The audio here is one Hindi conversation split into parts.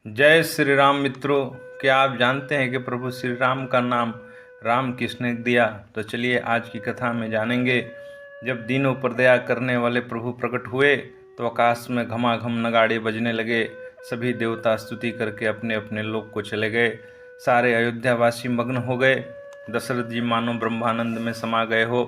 जय श्री राम मित्रों। क्या आप जानते हैं कि प्रभु श्री राम का नाम राम किसने दिया? तो चलिए आज की कथा में जानेंगे। जब दीनों पर दया करने वाले प्रभु प्रकट हुए तो आकाश में घमाघम नगाड़े बजने लगे। सभी देवता स्तुति करके अपने अपने लोक को चले गए। सारे अयोध्यावासी मग्न हो गए। दशरथ जी मानो ब्रह्मानंद में समा गए हो।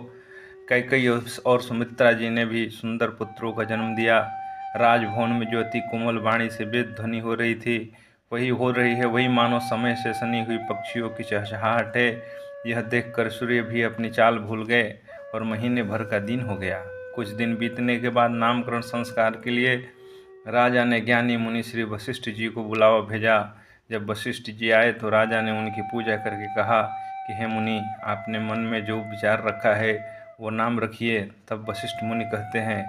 कैकेयी और सुमित्रा जी ने भी सुंदर पुत्रों का जन्म दिया। राजभवन में जो अति कोमल वाणी से वेद ध्वनि हो रही थी वही हो रही है, वही मानो समय से सनी हुई पक्षियों की चहचहाहट है। यह देखकर सूर्य भी अपनी चाल भूल गए और महीने भर का दिन हो गया। कुछ दिन बीतने के बाद नामकरण संस्कार के लिए राजा ने ज्ञानी मुनि श्री वशिष्ठ जी को बुलावा भेजा। जब वशिष्ठ जी आए तो राजा ने उनकी पूजा करके कहा कि हे मुनि, आपने मन में जो विचार रखा है वो नाम रखिए। तब वशिष्ठ मुनि कहते हैं,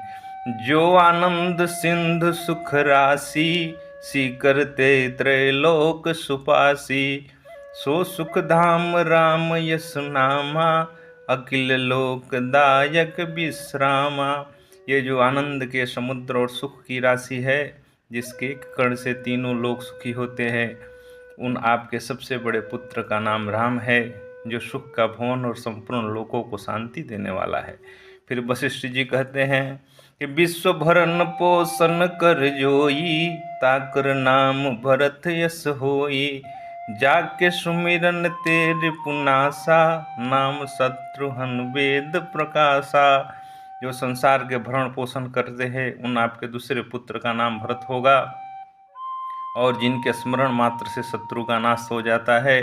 जो आनंद सिंधु सुख राशि, सी करते त्रैलोक सुपासी, सो सुख धाम राम यस नामा, अखिल लोकदायक विश्रामा। ये जो आनंद के समुद्र और सुख की राशि है, जिसके एक कण से तीनों लोग सुखी होते हैं, उन आपके सबसे बड़े पुत्र का नाम राम है, जो सुख का भवन और संपूर्ण लोकों को शांति देने वाला है। फिर वशिष्ठ जी कहते हैं कि विश्व भरन पोषण कर जोई, ताकर नाम भरत यस होई, जाके सुमिरन तेरे पुनासा, नाम शत्रुघ्न वेद प्रकाशा। जो संसार के भरण पोषण करते हैं उन आपके दूसरे पुत्र का नाम भरत होगा, और जिनके स्मरण मात्र से शत्रु का नाश हो जाता है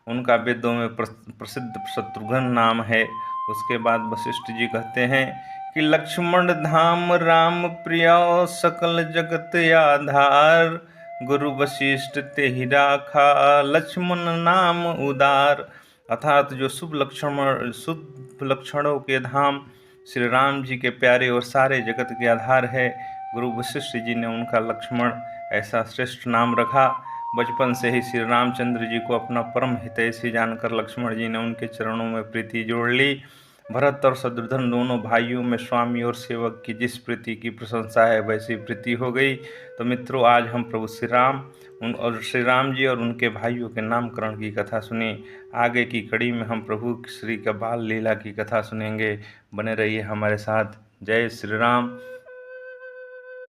उनका वेदों में प्रसिद्ध शत्रुघ्न नाम है। उसके बाद वशिष्ठ जी कहते हैं कि लक्ष्मण धाम राम प्रिय, सकल जगत आधार, गुरु वशिष्ठ ते ही राखा, लक्ष्मण नाम उदार। अर्थात जो शुभ लक्षणों के धाम श्री राम जी के प्यारे और सारे जगत के आधार है, गुरु वशिष्ठ जी ने उनका लक्ष्मण ऐसा श्रेष्ठ नाम रखा। बचपन से ही श्री रामचंद्र जी को अपना परम हितैषी जानकर लक्ष्मण जी ने उनके चरणों में प्रीति जोड़ ली। भरत और शत्रुघ्न दोनों भाइयों में स्वामी और सेवक की जिस प्रीति की प्रशंसा है वैसी प्रीति हो गई। तो मित्रों, आज हम प्रभु श्री राम जी और उनके भाइयों के नामकरण की कथा सुनी। आगे की कड़ी में हम प्रभु श्री का बाल लीला की कथा सुनेंगे। बने रहिए हमारे साथ। जय श्री राम।